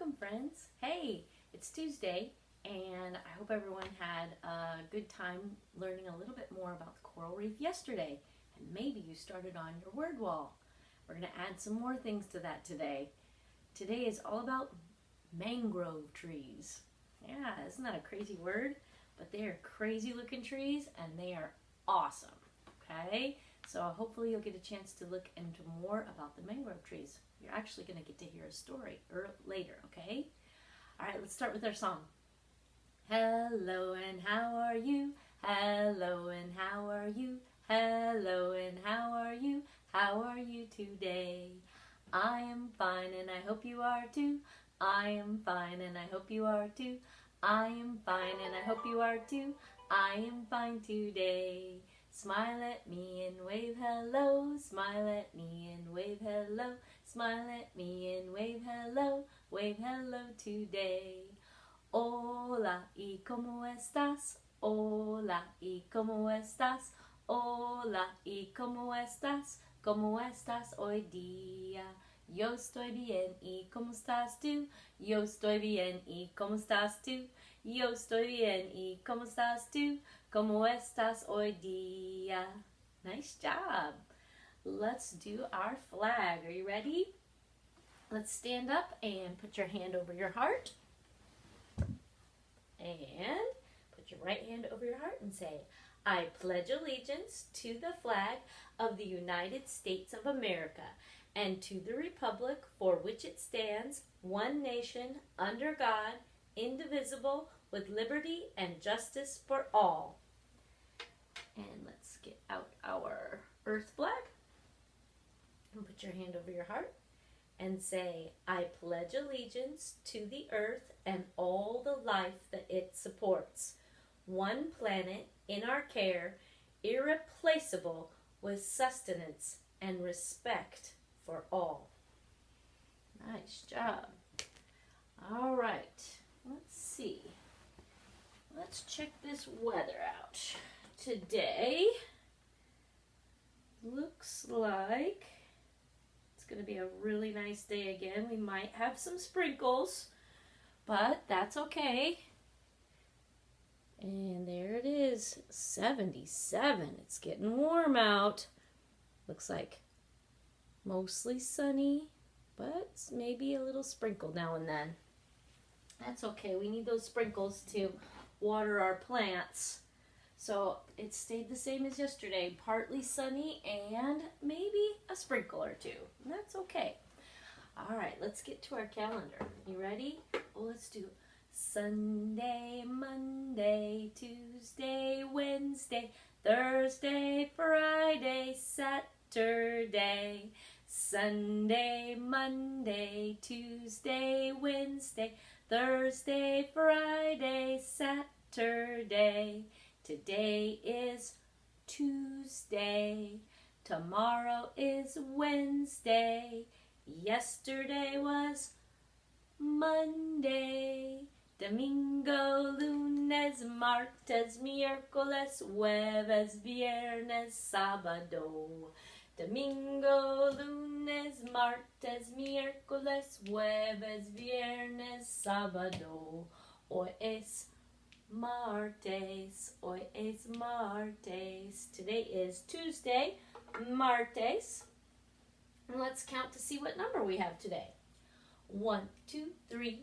Welcome, friends. Hey, it's Tuesday, and I hope everyone had a good time learning a little bit more about the coral reef yesterday, and maybe you started on your word wall. We're going to add some more things to that today. Today is all about mangrove trees. Yeah, isn't that a crazy word? But they are crazy looking trees, and they are awesome. Okay? So hopefully you'll get a chance to look into more about the mangrove trees. You're actually going to get to hear a story later, okay? All right, let's start with our song. Hello and how are you? Hello and how are you? Hello and how are you? How are you today? I am fine and I hope you are too. I am fine and I hope you are too. I am fine and I hope you are too. I am fine today. Smile at me and wave hello. Smile at me and wave hello. Smile at me and wave hello. Wave hello today. Hola, ¿y cómo estás? Hola, ¿y cómo estás? Hola, ¿y cómo estás? ¿Cómo estás hoy día? Yo estoy bien, ¿y cómo estás tú? Yo estoy bien, ¿y cómo estás tú? Yo estoy bien, ¿y cómo estás tú? ¿Cómo estás hoy día? Nice job. Let's do our flag. Are you ready? Let's stand up and put your hand over your heart. And put your right hand over your heart and say, I pledge allegiance to the flag of the United States of America and to the republic for which it stands, one nation, under God, indivisible, with liberty and justice for all. And let's get out our earth flag and put your hand over your heart and say, I pledge allegiance to the earth and all the life that it supports. One planet in our care, irreplaceable with sustenance and respect for all. Nice job. All right, let's see. Let's check this weather out. Today looks like it's going to be a really nice day again. We might have some sprinkles, but that's okay. And there it is, 77. It's getting warm out. Looks like mostly sunny, but maybe a little sprinkle now and then. That's okay. We need those sprinkles to water our plants. So it stayed the same as yesterday, partly sunny and maybe a sprinkle or two. And that's okay. All right, let's get to our calendar. You ready? Well, let's do Sunday, Monday, Tuesday, Wednesday, Thursday, Friday, Saturday. Sunday, Monday, Tuesday, Wednesday, Thursday, Friday, Saturday. Today is Tuesday. Tomorrow is Wednesday. Yesterday was Monday. Domingo, lunes, martes, miércoles, jueves, viernes, sábado. Domingo, lunes, martes, miércoles, jueves, viernes, sábado. Hoy es martes. Hoy es martes. Today is Tuesday, martes. And let's count to see what number we have today. 1, 2, 3,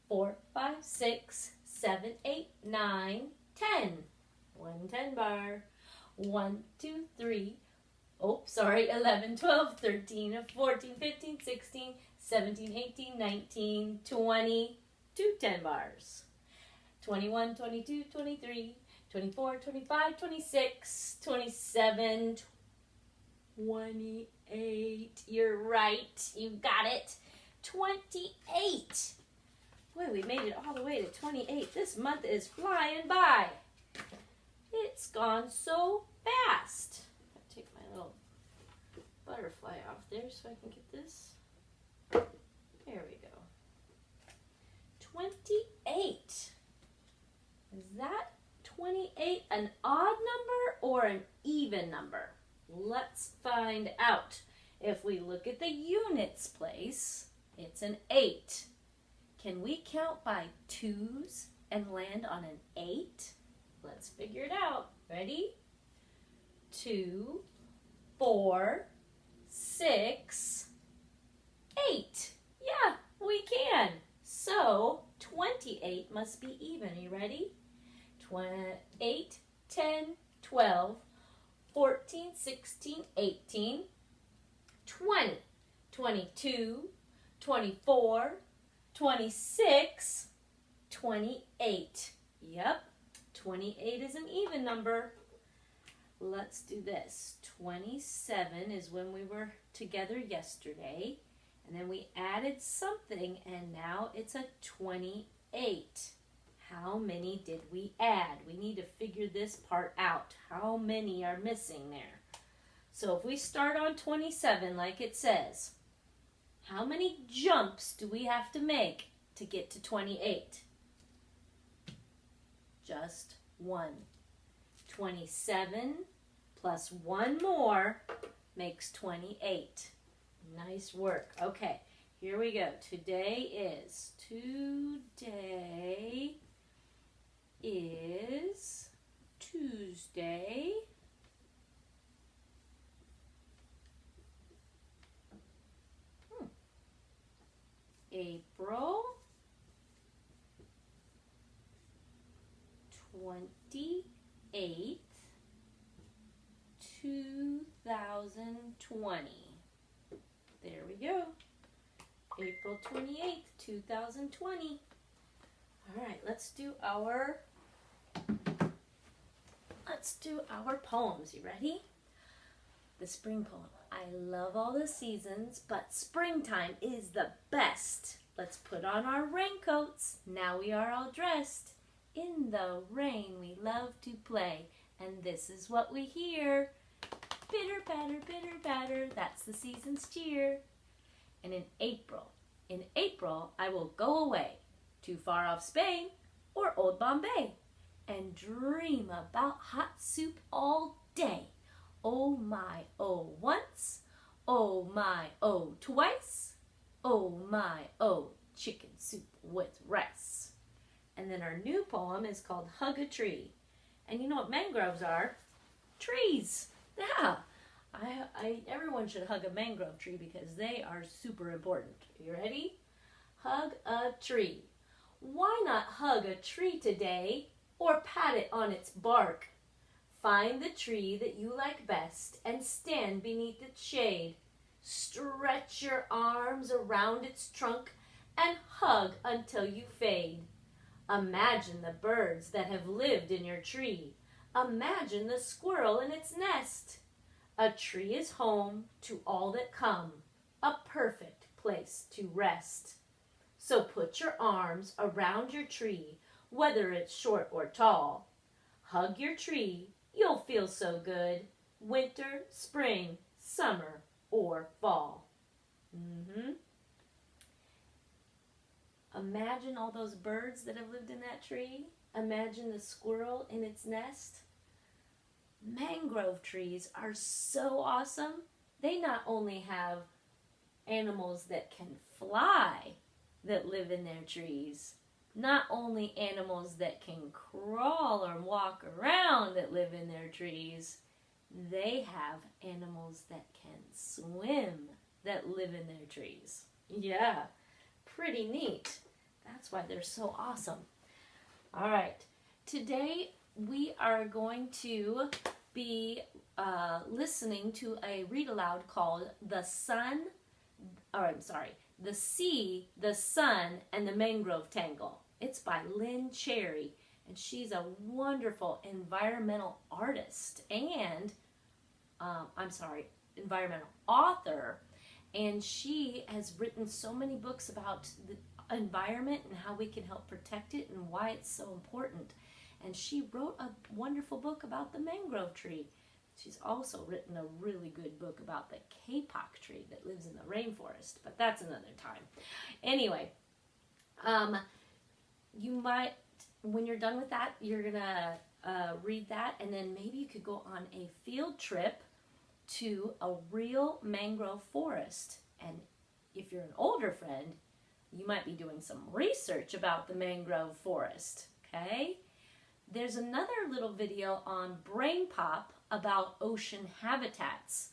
4, 5, 6, 7, 8, 9, 10. 1 10 bar. 1, 2, 3. 11, 12, 13, 14, 15, 16, 17, 18, 19, 20. 2 10 bars. 21, 22, 23, 24, 25, 26, 27, 28. You're right. You got it. 28. Boy, we made it all the way to 28. This month is flying by. It's gone so fast. I'll take my little butterfly off there so I can get this. There we go. 28. Is that 28 an odd number or an even number? Let's find out. If we look at the units place, it's an 8. Can we count by twos and land on an 8? Let's figure it out. Ready? 2, 4, 6, 8. Yeah, we can. So 28 must be even. Are you ready? 8, 10, 12, 14, 16, 18, 20, 22, 24, 26, 28. Yep, 28 is an even number. Let's do this. 27 is when we were together yesterday, and then we added something, and now it's a 28. How many did we add? We need to figure this part out. How many are missing there? So if we start on 27 like it says, how many jumps do we have to make to get to 28? Just one. 27 plus one more makes 28. Nice work. Okay, here we go. Today is Tuesday. April 28th, 2020. There we go. April 28th, 2020. All right, let's do our poems. You ready? The spring poem. I love all the seasons, but springtime is the best. Let's put on our raincoats. Now we are all dressed. In the rain we love to play, and this is what we hear. Bitter, batter, that's the season's cheer. And in April I will go away to far off Spain or old Bombay and dream about hot soup all day. Oh my, oh once, oh my, oh twice, oh my, oh chicken soup with rice. And then our new poem is called Hug a Tree. And you know what mangroves are? Trees. Yeah. Everyone should hug a mangrove tree because they are super important. Are you ready? Hug a tree. Why not hug a tree today or pat it on its bark? Find the tree that you like best and stand beneath its shade. Stretch your arms around its trunk and hug until you fade. Imagine the birds that have lived in your tree. Imagine the squirrel in its nest. A tree is home to all that come, a perfect place to rest. So put your arms around your tree, whether it's short or tall. Hug your tree, you'll feel so good, winter, spring, summer, or fall. Imagine all those birds that have lived in that tree. Imagine the squirrel in its nest. Mangrove trees are so awesome. They not only have animals that can fly that live in their trees, not only animals that can crawl or walk around that live in their trees, they have animals that can swim that live in their trees. Yeah, pretty neat. That's why they're so awesome. All right, today we are going to be listening to a read aloud called The Sea, the Sun, and the Mangrove Tangle. It's by Lynn Cherry, and she's a wonderful environmental artist and, environmental author, and she has written so many books about the environment and how we can help protect it and why it's so important. And she wrote a wonderful book about the mangrove tree. She's also written a really good book about the kapok tree that lives in the rainforest, but that's another time. Anyway, you might, when you're done with that, you're gonna read that, and then maybe you could go on a field trip to a real mangrove forest. And if you're an older friend, you might be doing some research about the mangrove forest, okay? There's another little video on Brain Pop about ocean habitats,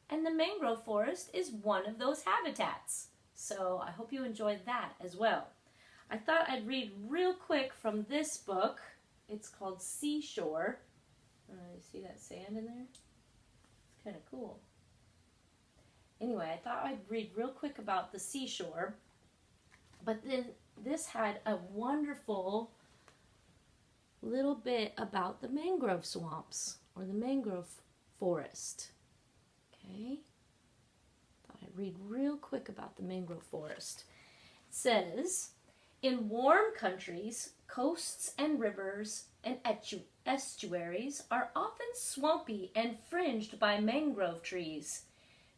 and the mangrove forest is one of those habitats. So I hope you enjoyed that as well. I thought I'd read real quick from this book. It's called Seashore. You see that sand in there? It's kind of cool. Anyway, I thought I'd read real quick about the seashore, but then this had a wonderful little bit about the mangrove swamps or the mangrove forest. Okay? Thought I'd read real quick about the mangrove forest. It says, in warm countries, coasts and rivers and estuaries are often swampy and fringed by mangrove trees.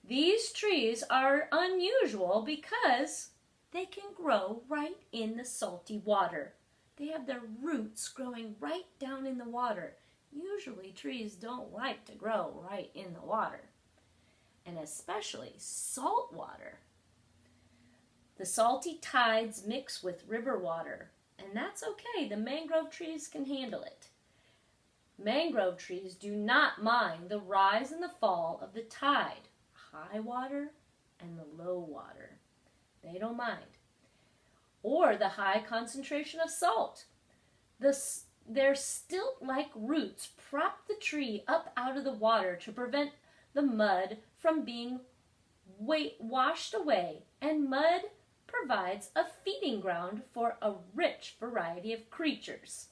These trees are unusual because they can grow right in the salty water. They have their roots growing right down in the water. Usually trees don't like to grow right in the water, and especially salt water. The salty tides mix with river water, and that's okay. The mangrove trees can handle it. Mangrove trees do not mind the rise and the fall of the tide, high water and the low water. They don't mind. Or the high concentration of salt. Their stilt-like roots prop the tree up out of the water to prevent the mud from being washed away, and mud provides a feeding ground for a rich variety of creatures.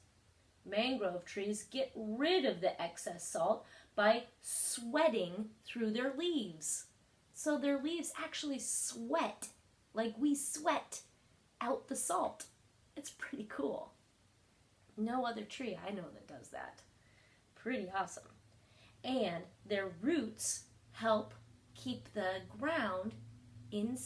Mangrove trees get rid of the excess salt by sweating through their leaves. So their leaves actually sweat, like we sweat out the salt. It's pretty cool. No other tree I know that does that. Pretty awesome. And their roots help keep the ground in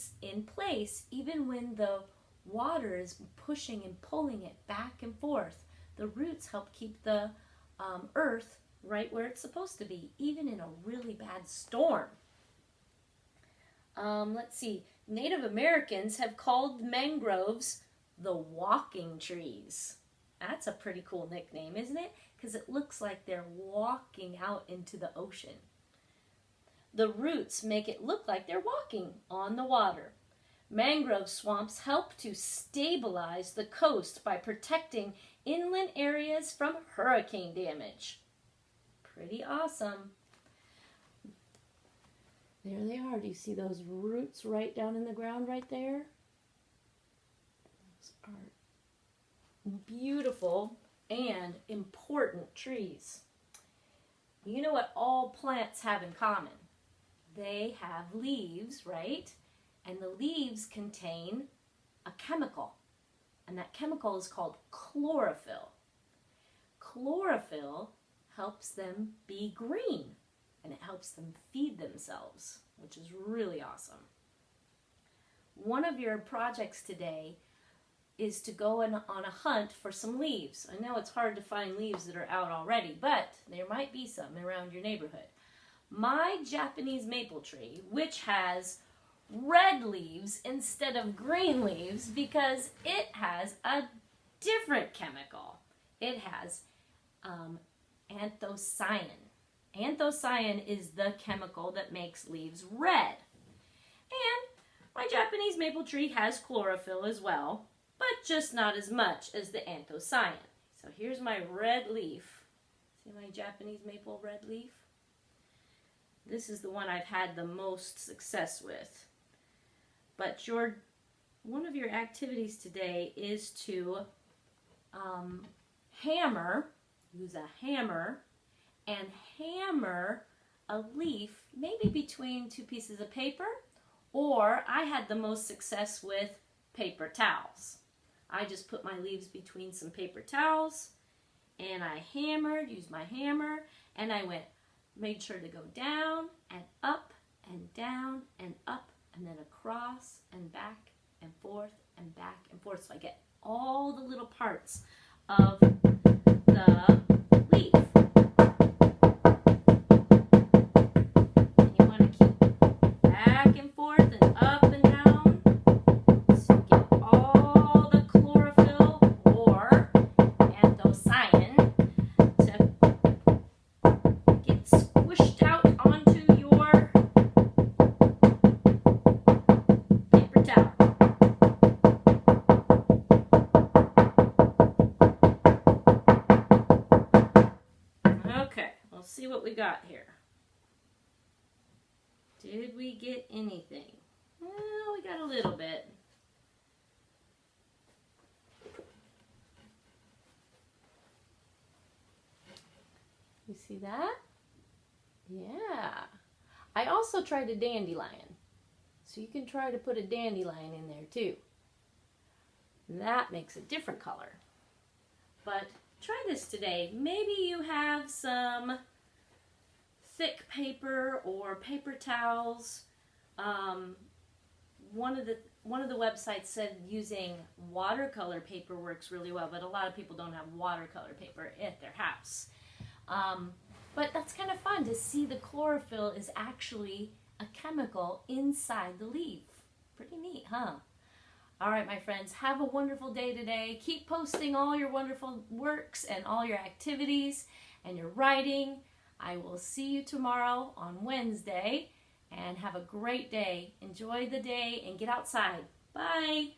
place even when the water is pushing and pulling it back and forth. The roots help keep the earth right where it's supposed to be, even in a really bad storm. Let's see. Native Americans have called mangroves the walking trees. That's a pretty cool nickname, isn't it? Because it looks like they're walking out into the ocean. The roots make it look like they're walking on the water. Mangrove swamps help to stabilize the coast by protecting inland areas from hurricane damage. Pretty awesome. There they are. Do you see those roots right down in the ground right there? Those are beautiful and important trees. You know what all plants have in common? They have leaves, right? And the leaves contain a chemical, and that chemical is called chlorophyll. Chlorophyll helps them be green, and it helps them feed themselves, which is really awesome. One of your projects today is to go on a hunt for some leaves. I know it's hard to find leaves that are out already, but there might be some around your neighborhood. My Japanese maple tree, which has red leaves instead of green leaves because it has a different chemical. It has anthocyanin. Anthocyanin is the chemical that makes leaves red. And my Japanese maple tree has chlorophyll as well, but just not as much as the anthocyanin. So here's my red leaf. See my Japanese maple red leaf? This is the one I've had the most success with. But one of your activities today is to use a hammer, and hammer a leaf maybe between two pieces of paper, or I had the most success with paper towels. I just put my leaves between some paper towels, and I used my hammer, and I made sure to go down and up and down and up and then across and back and forth and back and forth. So I get all the little parts of the leaf. And you want to keep back and forth and up and down so you get all got here? Did we get anything? Well, we got a little bit. You see that? Yeah. I also tried a dandelion. So you can try to put a dandelion in there too. That makes a different color. But try this today. Maybe you have some thick paper or paper towels. One of the websites said using watercolor paper works really well, but a lot of people don't have watercolor paper at their house. But that's kind of fun to see the chlorophyll is actually a chemical inside the leaf. Pretty neat, huh? All right, my friends, have a wonderful day today. Keep posting all your wonderful works and all your activities and your writing. I will see you tomorrow on Wednesday, and have a great day. Enjoy the day and get outside. Bye.